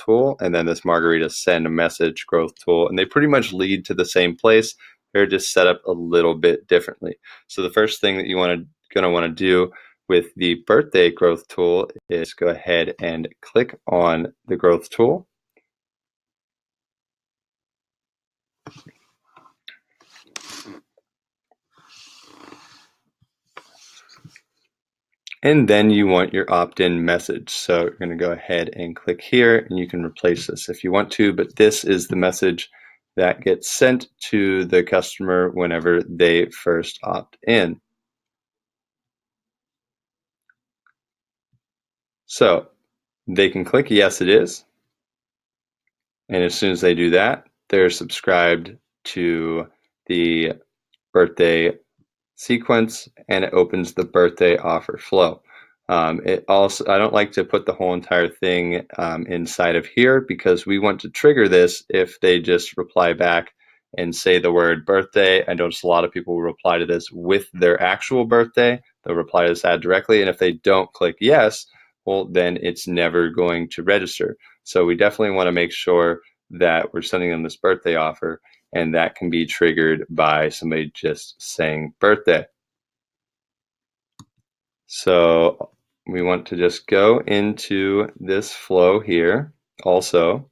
tool, and then this margarita send a message growth tool, and they pretty much lead to the same place. They're just set up a little bit differently. So the first thing that gonna want to do with the birthday growth tool is go ahead and click on the growth tool. And then you want your opt-in message. So you're going to go ahead and click here, and you can replace this if you want to, but this is the message that gets sent to the customer whenever they first opt in. So they can click yes, it is. And as soon as they do that, they're subscribed to the birthday sequence, and it opens the birthday offer flow. It also, I don't like to put the whole entire thing inside of here, because we want to trigger this if they just reply back and say the word birthday. I notice a lot of people will reply to this with their actual birthday. They'll reply to this ad directly, and if they don't click yes, well, then it's never going to register. So we definitely want to make sure that we're sending them this birthday offer, and that can be triggered by somebody just saying birthday. So we want to just go into this flow here also.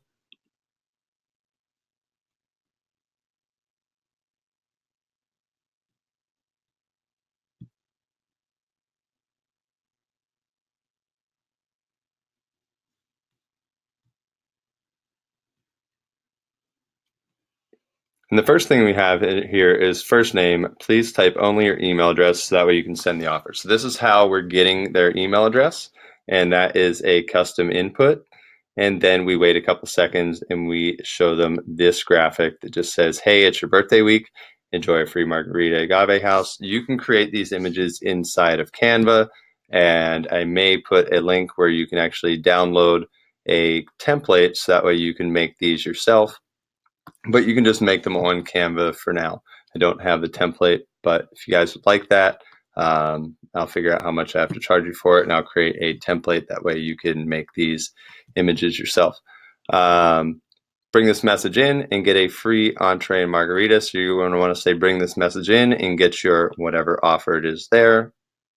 And the first thing we have here is first name. Please type only your email address, so that way you can send the offer. So this is how we're getting their email address, and that is a custom input. And then we wait a couple seconds and we show them this graphic that just says, hey, it's your birthday week. Enjoy a free margarita agave house. You can create these images inside of Canva, and I may put a link where you can actually download a template, so that way you can make these yourself. But you can just make them on Canva for now. I don't have the template, but if you guys would like that, I'll figure out how much I have to charge you for it, and I'll create a template. That way you can make these images yourself. Bring this message in and get a free entree and margarita. So you're going to want to say bring this message in and get your whatever offer it is there.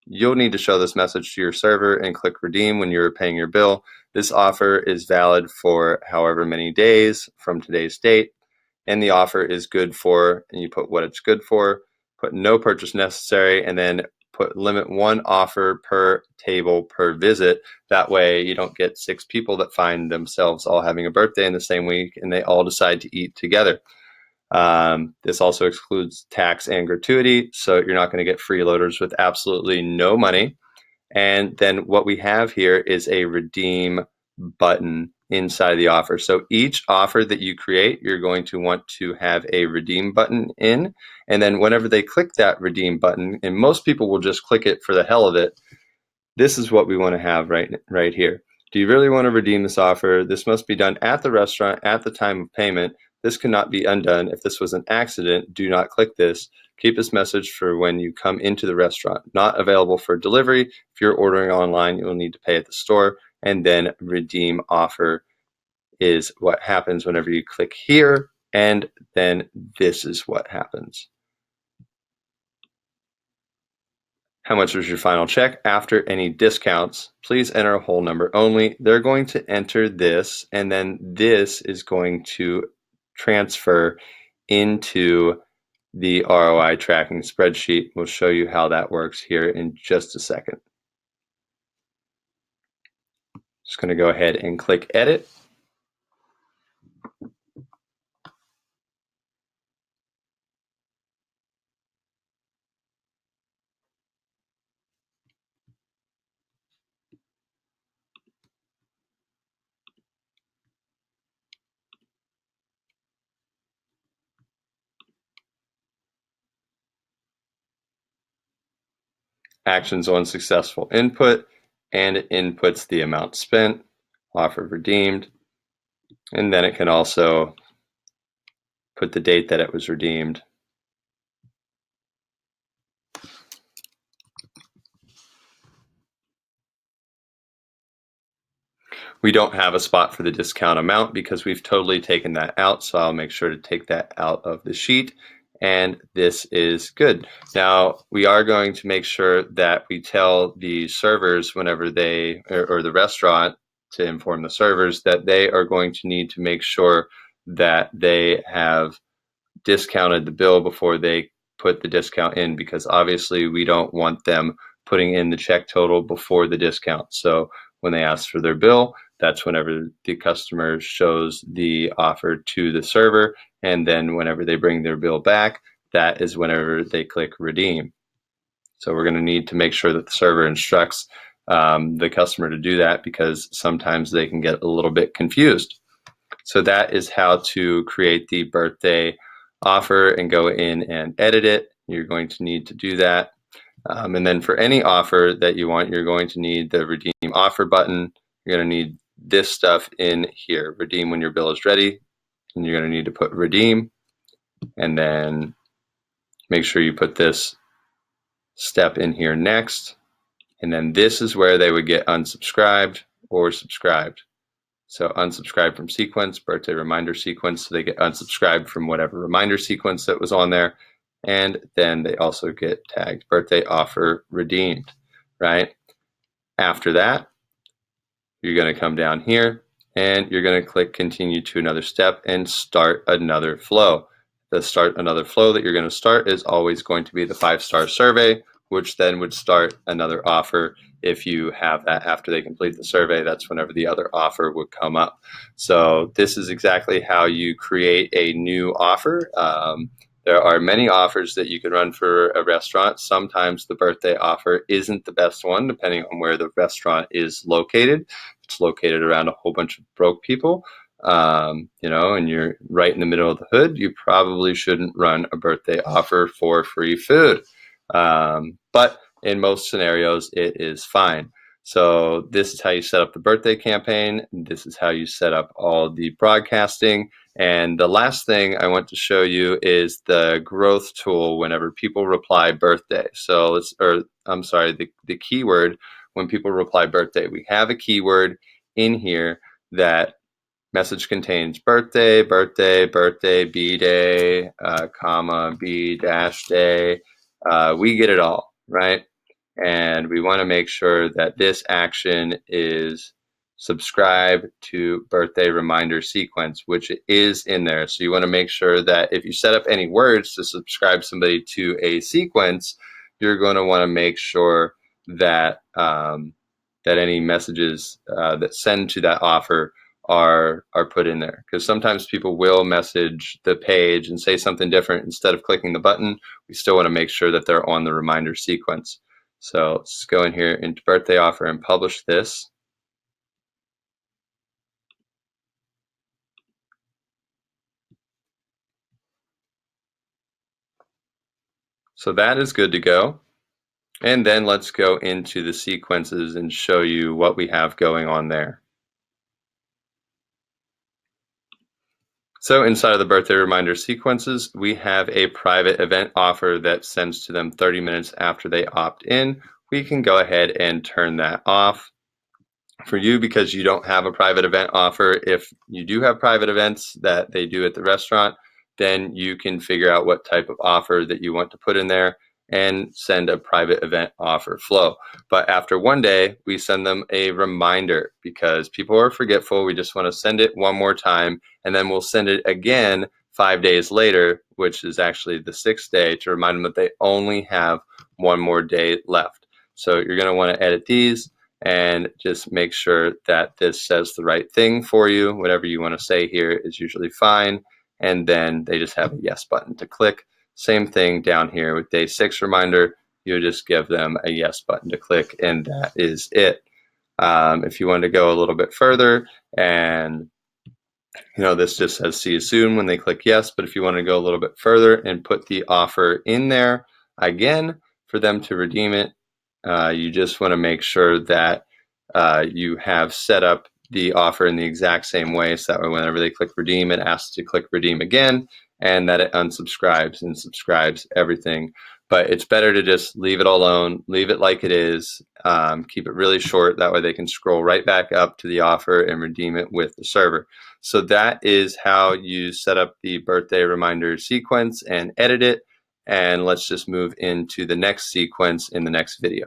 You'll need to show this message to your server and click redeem when you're paying your bill. This offer is valid for however many days from today's date, and the offer is good for, and you put what it's good for, put no purchase necessary, and then put limit one offer per table per visit. That way you don't get 6 people that find themselves all having a birthday in the same week and they all decide to eat together. This also excludes tax and gratuity, so you're not going to get freeloaders with absolutely no money. And then what we have here is a redeem button inside the offer. So each offer that you create, you're going to want to have a redeem button in. And then whenever they click that redeem button, and most people will just click it for the hell of it, this is what we want to have right here. Do you really want to redeem this offer? This must be done at the restaurant at the time of payment. This cannot be undone. If this was an accident, do not click this. Keep this message for when you come into the restaurant. Not available for delivery. If you're ordering online, you'll need to pay at the store. And then redeem offer is what happens whenever you click here. And then this is what happens. How much was your final check? After any discounts, please enter a whole number only. They're going to enter this, and then this is going to transfer into the ROI tracking spreadsheet. We'll show you how that works here in just a second. Just going to go ahead and click edit. Actions on successful input, and it inputs the amount spent, offer redeemed, and then it can also put the date that it was redeemed. We don't have a spot for the discount amount because we've totally taken that out. So I'll make sure to take that out of the sheet. And this is good. Now we are going to make sure that we tell the servers whenever they, or the restaurant, to inform the servers that they are going to need to make sure that they have discounted the bill before they put the discount in, because obviously we don't want them putting in the check total before the discount. So when they ask for their bill, that's whenever the customer shows the offer to the server, and then whenever they bring their bill back, that is whenever they click redeem. So we're going to need to make sure that the server instructs the customer to do that, because sometimes they can get a little bit confused. So that is how to create the birthday offer and go in and edit it. You're going to need to do that. And then for any offer that you want, you're going to need the redeem offer button. You're going to need this stuff in here, redeem when your bill is ready. And you're going to need to put redeem, and then make sure you put this step in here next. And then this is where they would get unsubscribed or subscribed. So unsubscribe from sequence, birthday reminder sequence, so they get unsubscribed from whatever reminder sequence that was on there. And then they also get tagged birthday offer redeemed, right? After that, you're going to come down here and you're going to click continue to another step and start another flow. The start another flow that you're going to start is always going to be the 5-star survey, which then would start another offer. If you have that after they complete the survey, that's whenever the other offer would come up. So this is exactly how you create a new offer. There are many offers that you can run for a restaurant. Sometimes the birthday offer isn't the best one, depending on where the restaurant is located. It's located around a whole bunch of broke people, you know, and you're right in the middle of the hood, you probably shouldn't run a birthday offer for free food. But in most scenarios, it is fine. So this is how you set up the birthday campaign. This is how you set up all the broadcasting. And the last thing I want to show you is the growth tool whenever people reply birthday. So the keyword when people reply birthday. We have a keyword in here that message contains birthday, birthday, birthday, B-day, comma, B-day. We get it all, right? And we want to make sure that this action is subscribe to birthday reminder sequence, which is in there. So you want to make sure that if you set up any words to subscribe somebody to a sequence, you're going to want to make sure that that any messages that send to that offer are put in there, because sometimes people will message the page and say something different instead of clicking the button. We still want to make sure that they're on the reminder sequence. So let's go in here into birthday offer and publish this. So that is good to go. And then let's go into the sequences and show you what we have going on there. So inside of the birthday reminder sequences, we have a private event offer that sends to them 30 minutes after they opt in. We can go ahead and turn that off. For you, because you don't have a private event offer, if you do have private events that they do at the restaurant, then you can figure out what type of offer that you want to put in there and send a private event offer flow. But after one day, we send them a reminder because people are forgetful. We just want to send it one more time, and then we'll send it again 5 days later, which is actually the 6th day, to remind them that they only have one more day left. So you're going to want to edit these and just make sure that this says the right thing for you. Whatever you want to say here is usually fine. And then they just have a yes button to click. Same thing down here with day 6 reminder. You just give them a yes button to click, and that is it. If you want to go a little bit further, and this just says see you soon when they click yes, but if you want to go a little bit further and put the offer in there again for them to redeem it, you just want to make sure that you have set up the offer in the exact same way, so that way whenever they click redeem, it asks to click redeem again, and that it unsubscribes and subscribes everything But it's better to just leave it alone, leave it like it is, keep it really short. That way they can scroll right back up to the offer and redeem it with the server. So that is how you set up the birthday reminder sequence and edit it. And let's just move into the next sequence in the next video.